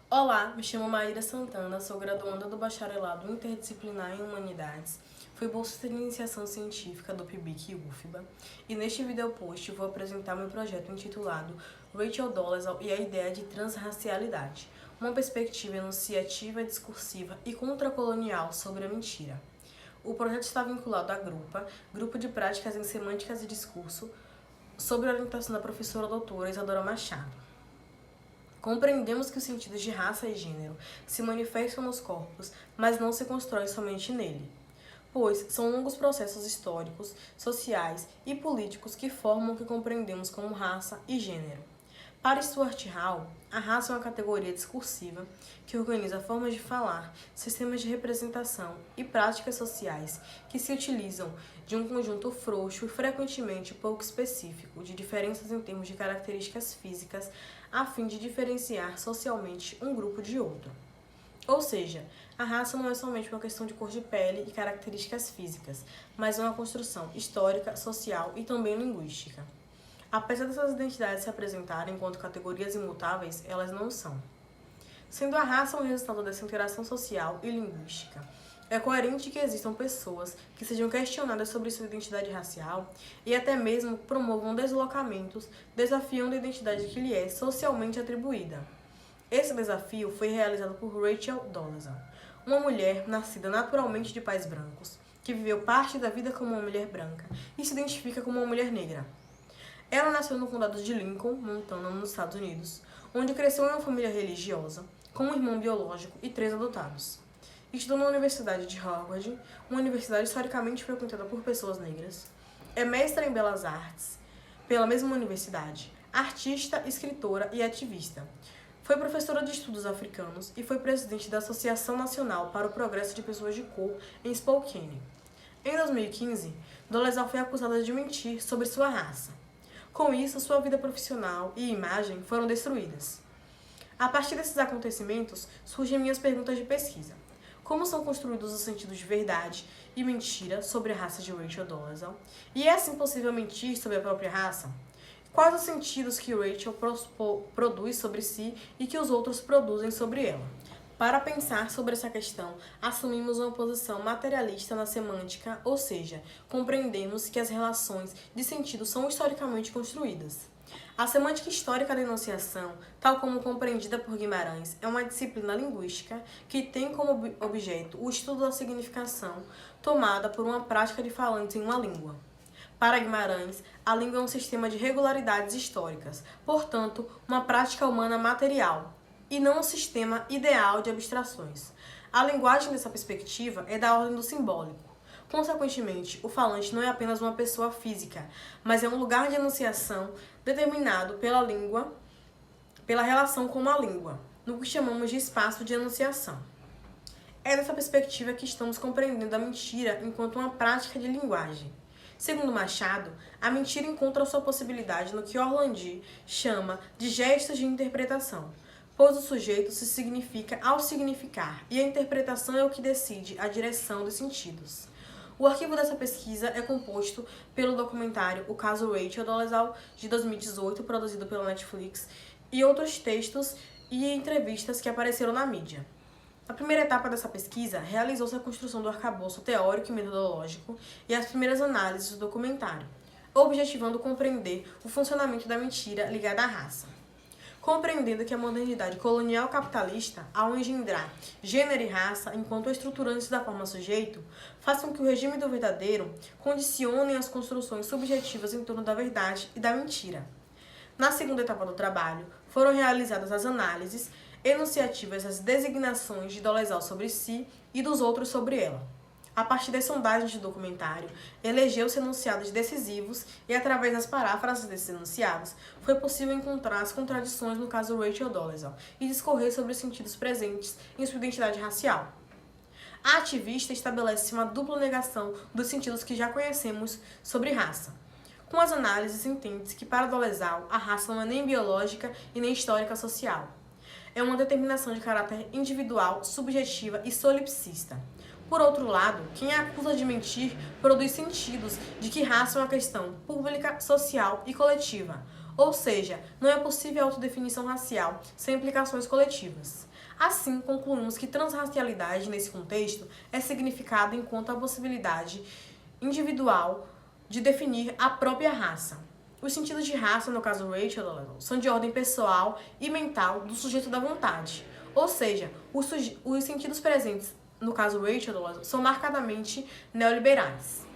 Olá, me chamo Maíra Santana, sou graduanda do Bacharelado Interdisciplinar em Humanidades, fui bolsista de iniciação científica do PIBIC e UFBA, e neste videopost vou apresentar meu projeto intitulado Rachel Dolezal e a ideia de transracialidade, uma perspectiva enunciativa, discursiva e contracolonial sobre a mentira. O projeto está vinculado à Grupo de Práticas em Semânticas e Discurso, sob a orientação da professora doutora Isadora Machado. Compreendemos que os sentidos de raça e gênero se manifestam nos corpos, mas não se constroem somente nele, pois são longos processos históricos, sociais e políticos que formam o que compreendemos como raça e gênero. Para Stuart Hall, a raça é uma categoria discursiva que organiza formas de falar, sistemas de representação e práticas sociais que se utilizam de um conjunto frouxo e frequentemente pouco específico de diferenças em termos de características físicas a fim de diferenciar socialmente um grupo de outro. Ou seja, a raça não é somente uma questão de cor de pele e características físicas, mas é uma construção histórica, social e também linguística. Apesar dessas identidades se apresentarem enquanto categorias imutáveis, elas não são. Sendo a raça um resultado dessa interação social e linguística, é coerente que existam pessoas que sejam questionadas sobre sua identidade racial e até mesmo promovam deslocamentos, desafiando a identidade que lhe é socialmente atribuída. Esse desafio foi realizado por Rachel Dolezal, uma mulher nascida naturalmente de pais brancos, que viveu parte da vida como uma mulher branca e se identifica como uma mulher negra. Ela nasceu no condado de Lincoln, Montana, nos Estados Unidos, onde cresceu em uma família religiosa, com um irmão biológico e 3 adotados. Estudou na Universidade de Harvard, uma universidade historicamente frequentada por pessoas negras. É mestra em Belas Artes, pela mesma universidade, artista, escritora e ativista. Foi professora de estudos africanos e foi presidente da Associação Nacional para o Progresso de Pessoas de Cor em Spokane. Em 2015, Dolezal foi acusada de mentir sobre sua raça. Com isso, sua vida profissional e imagem foram destruídas. A partir desses acontecimentos, surgem minhas perguntas de pesquisa. Como são construídos os sentidos de verdade e mentira sobre a raça de Rachel Dolezal? E é assim possível mentir sobre a própria raça? Quais os sentidos que Rachel produz sobre si e que os outros produzem sobre ela? Para pensar sobre essa questão, assumimos uma posição materialista na semântica, ou seja, compreendemos que as relações de sentido são historicamente construídas. A semântica histórica da enunciação, tal como compreendida por Guimarães, é uma disciplina linguística que tem como objeto o estudo da significação tomada por uma prática de falantes em uma língua. Para Guimarães, a língua é um sistema de regularidades históricas, portanto, uma prática humana material, e não um sistema ideal de abstrações. A linguagem dessa perspectiva é da ordem do simbólico. Consequentemente, o falante não é apenas uma pessoa física, mas é um lugar de enunciação determinado pela língua, pela relação com a língua, no que chamamos de espaço de enunciação. É dessa perspectiva que estamos compreendendo a mentira enquanto uma prática de linguagem. Segundo Machado, a mentira encontra sua possibilidade no que Orlandi chama de gestos de interpretação, pois o sujeito se significa ao significar, e a interpretação é o que decide a direção dos sentidos. O arquivo dessa pesquisa é composto pelo documentário O Caso Rachel Dolezal, de 2018, produzido pela Netflix, e outros textos e entrevistas que apareceram na mídia. A primeira etapa dessa pesquisa realizou-se a construção do arcabouço teórico e metodológico e as primeiras análises do documentário, objetivando compreender o funcionamento da mentira ligada à raça. Compreendendo que a modernidade colonial capitalista, ao engendrar gênero e raça enquanto estruturantes da forma sujeito, faz com que o regime do verdadeiro condicione as construções subjetivas em torno da verdade e da mentira. Na segunda etapa do trabalho, foram realizadas as análises enunciativas das designações de Dolezal sobre si e dos outros sobre ela. A partir das sondagens do documentário, elegeu-se enunciados decisivos e, através das paráfrases desses enunciados, foi possível encontrar as contradições no caso Rachel Dolezal e discorrer sobre os sentidos presentes em sua identidade racial. A ativista estabelece uma dupla negação dos sentidos que já conhecemos sobre raça. Com as análises, entende-se que para Dolezal, a raça não é nem biológica e nem histórica social. É uma determinação de caráter individual, subjetiva e solipsista. Por outro lado, quem a acusa de mentir produz sentidos de que raça é uma questão pública, social e coletiva, ou seja, não é possível a autodefinição racial sem implicações coletivas. Assim, concluímos que transracialidade, nesse contexto, é significada enquanto a possibilidade individual de definir a própria raça. Os sentidos de raça, no caso Rachel, são de ordem pessoal e mental do sujeito da vontade. Ou seja, os sentidos presentes, no caso Rachel, são marcadamente neoliberais.